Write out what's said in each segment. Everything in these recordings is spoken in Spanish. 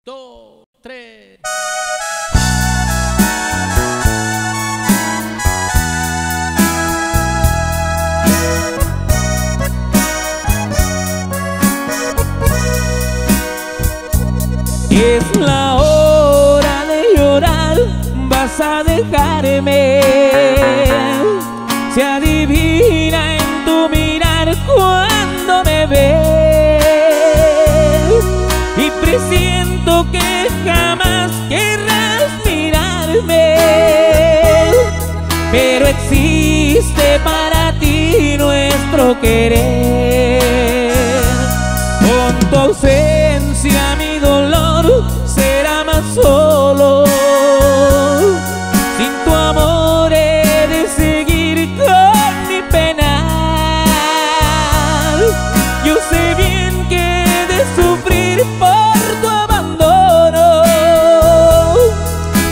2, 3. Es la hora de llorar, vas a dejarme. Se adivina en tu mirar cuando me ves, y presiento que jamás querrás mirarme, pero existe para ti nuestro querer. Con tu ausencia mi dolor será más solo. Sin tu amor he de seguir con mi penar. Yo sé bien que he de sufrir por tu abandono,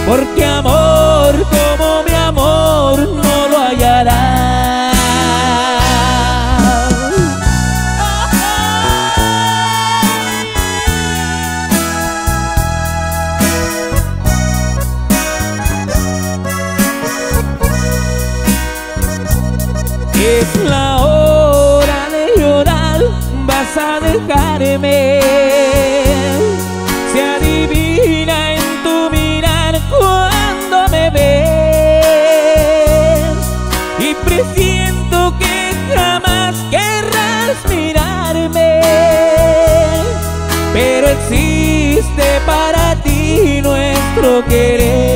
porque amor como mi amor no lo hallarás. Es la hora de llorar, vas a dejarme. Se adivina en tu mirar cuando me ves, y presiento que jamás querrás mirarme, pero existe para ti nuestro querer.